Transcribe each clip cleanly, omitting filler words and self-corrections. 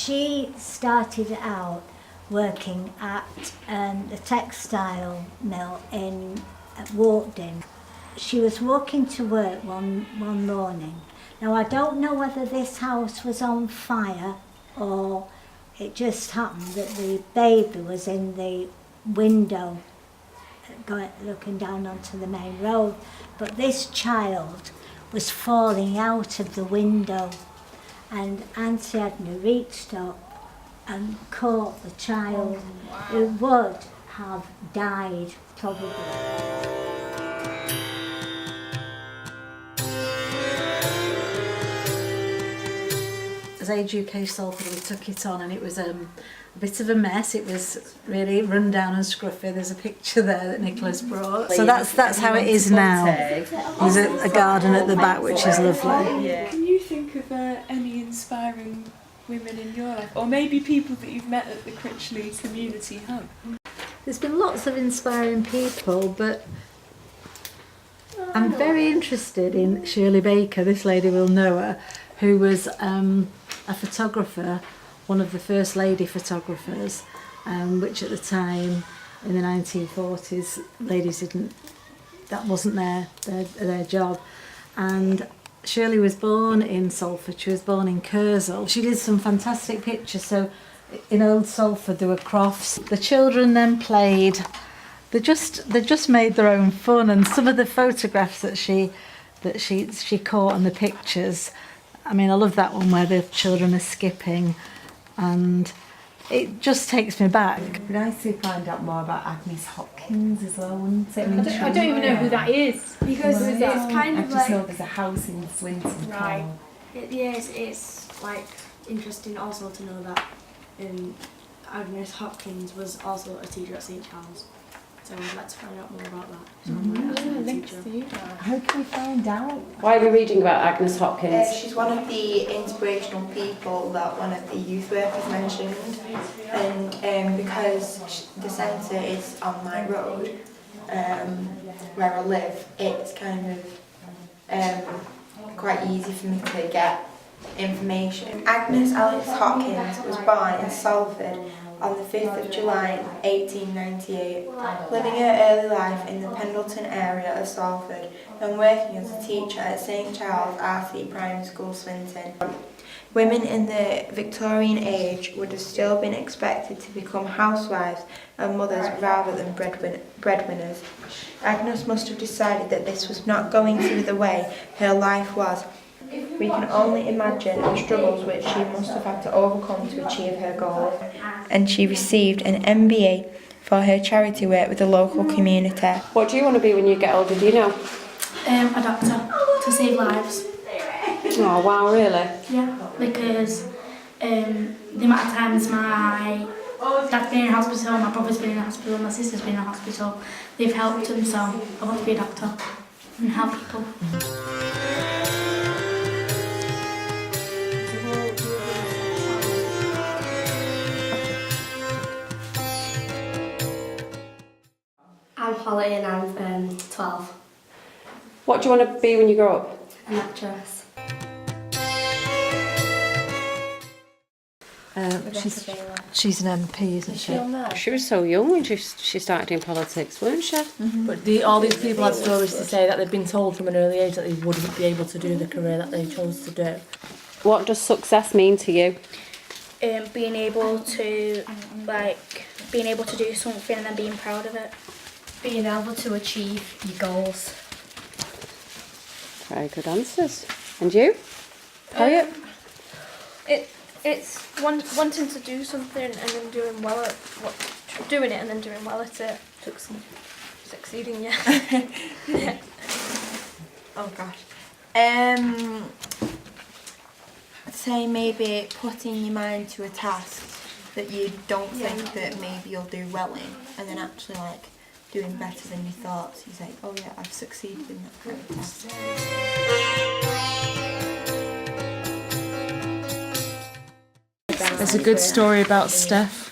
She started out working at the textile mill in Walkden. She was walking to work one morning. Now I don't know whether this house was on fire or it just happened that the baby was in the window looking down onto the main road, but this child was falling out of the window, and Auntie Edna reached up and caught the child, who would have died probably. As Age UK Salford, we took it on, and it was a bit of a mess. It was really run down and scruffy. There's a picture there that Nicola's brought. So that's how it is now. There's a garden at the back, which is lovely. Yeah. Can you think of any inspiring women in your life, or maybe people that you've met at the Critchley Community Hub? There's been lots of inspiring people, but I'm very interested in Shirley Baker. This lady will know her, who was a photographer, one of the first lady photographers, which at the time in the 1940s ladies that wasn't their job. And Shirley was born in Salford. She was born in Kersal. She did some fantastic pictures. So in Old Salford there were crofts. The children then played. They just made their own fun, and some of the photographs that she caught in the pictures. I mean, I love that one where the children are skipping, and it just takes me back. It'd be nice to find out more about Agnes Hopkins as well, wouldn't it? I don't even know who that is. Because well, it's kind of I just like... know there's a house in Swinton. Right. It's like interesting also to know that Agnes Hopkins was also a teacher at St Charles. So I'd like to find out more about that. How can we find out? Why are we reading about Agnes Hopkins? She's one of the inspirational people that one of the youth workers mentioned, and because the centre is on my road, where I live, it's kind of quite easy for me to get information. Agnes Alice Hopkins was born in Salford on the 5th of July 1898, living her early life in the Pendleton area of Salford and working as a teacher at St Charles RC Primary School, Swinton. Women in the Victorian age would have still been expected to become housewives and mothers rather than breadwinners. Agnes must have decided that this was not going to be the way her life was. We can only imagine the struggles which she must have had to overcome to achieve her goals. And she received an MBA for her charity work with the local community. What do you want to be when you get older, do you know? A doctor, to save lives. Oh wow, really? Yeah, because the amount of times my dad's been in hospital, my brother's been in hospital, my sister's been in hospital, they've helped them, so I want to be a doctor and help people. I'm Holly and I'm 12. What do you want to be when you grow up? An actress. She's an MP, isn't she? She was so young when she started in politics, weren't she? But all these people had stories to say that they've been told from an early age that they wouldn't be able to do the career that they chose to do. What does success mean to you? Being able to do something and then being proud of it. Being able to achieve your goals. Very good answers. And you? Harriet? It's wanting to do something and then doing well at doing it and then doing well at it. Succeeding, yeah. Yeah. Oh gosh. I'd say maybe putting your mind to a task that you don't think that maybe you'll do well in, and then actually like doing better than you thought. So you say, oh yeah, I've succeeded in that kind of task. There's a good story about Steph.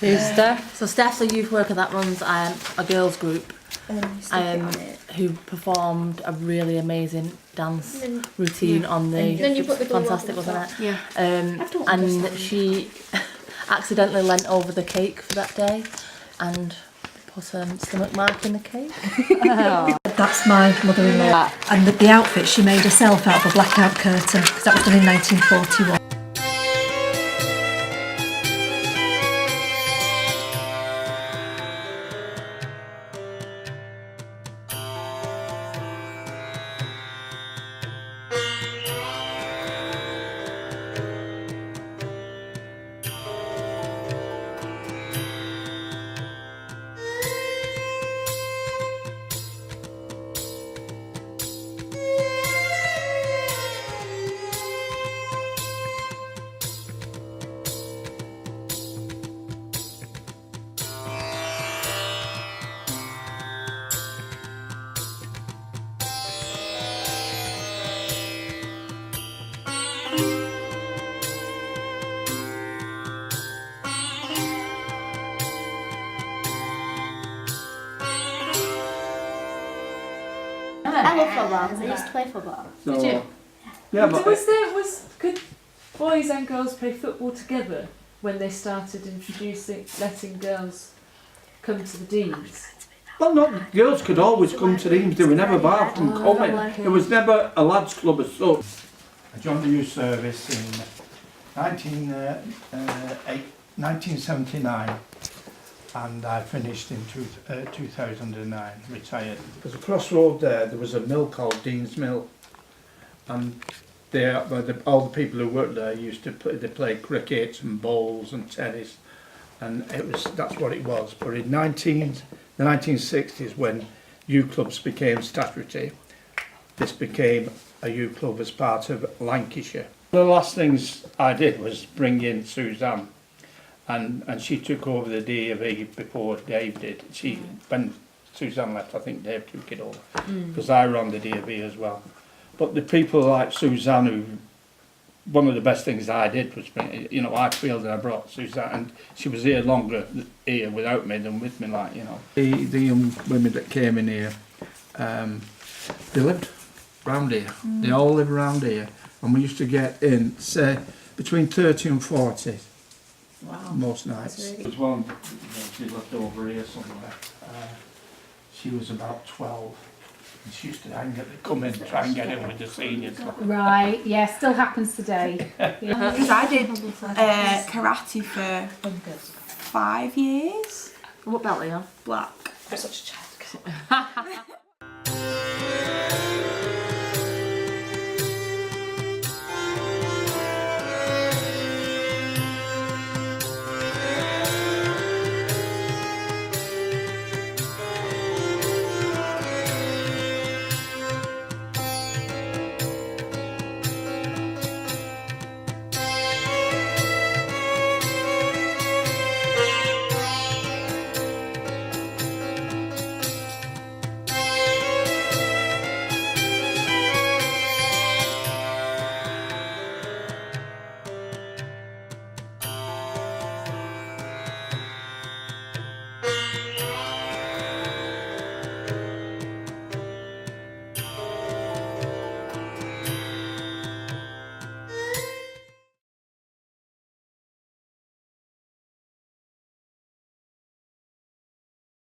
Who's Steph? So Steph's a youth worker that runs a girls group, who performed a really amazing dance routine on the. Then you put the glue fantastic, over the wasn't it? Yeah. And she accidentally leant over the cake for that day, and put a stomach mark in the cake. That's my mother-in-law. And the outfit she made herself out of a blackout curtain, because that was done in 1941. I love football. I used to play football. So, Did you? Yeah, So but could boys and girls play football together when they started letting girls come to the Deans? well, not girls could always come to Deans. They were never barred from coming. It was never a lads' club as such. I joined the youth service in 1979 and I finished in 2009, retired. There's a crossroad there was a mill called Dean's Mill, and all the people who worked there used to play cricket and bowls and tennis, and that's what it was. But in the 1960s, when youth clubs became statutory, this became a youth club as part of Lancashire. The last things I did was bring in Suzanne, and she took over the DAV before Dave did. When Suzanne left, I think Dave took it over, because I ran the DAV as well. But the people like Suzanne, one of the best things I did was bring, I feel that I brought Suzanne, and she was here longer here without me than with me, The young women that came in here, they lived round here. They all live around here, and we used to get in, say, between 30 and 40. Wow. Most nights. There was one, she lived over here somewhere. She was about 12. And she used to come in and try and get in with the seniors. Right, yeah, still happens today. Because I did karate for 5 years. What belt are you on? Black. I'm such a child.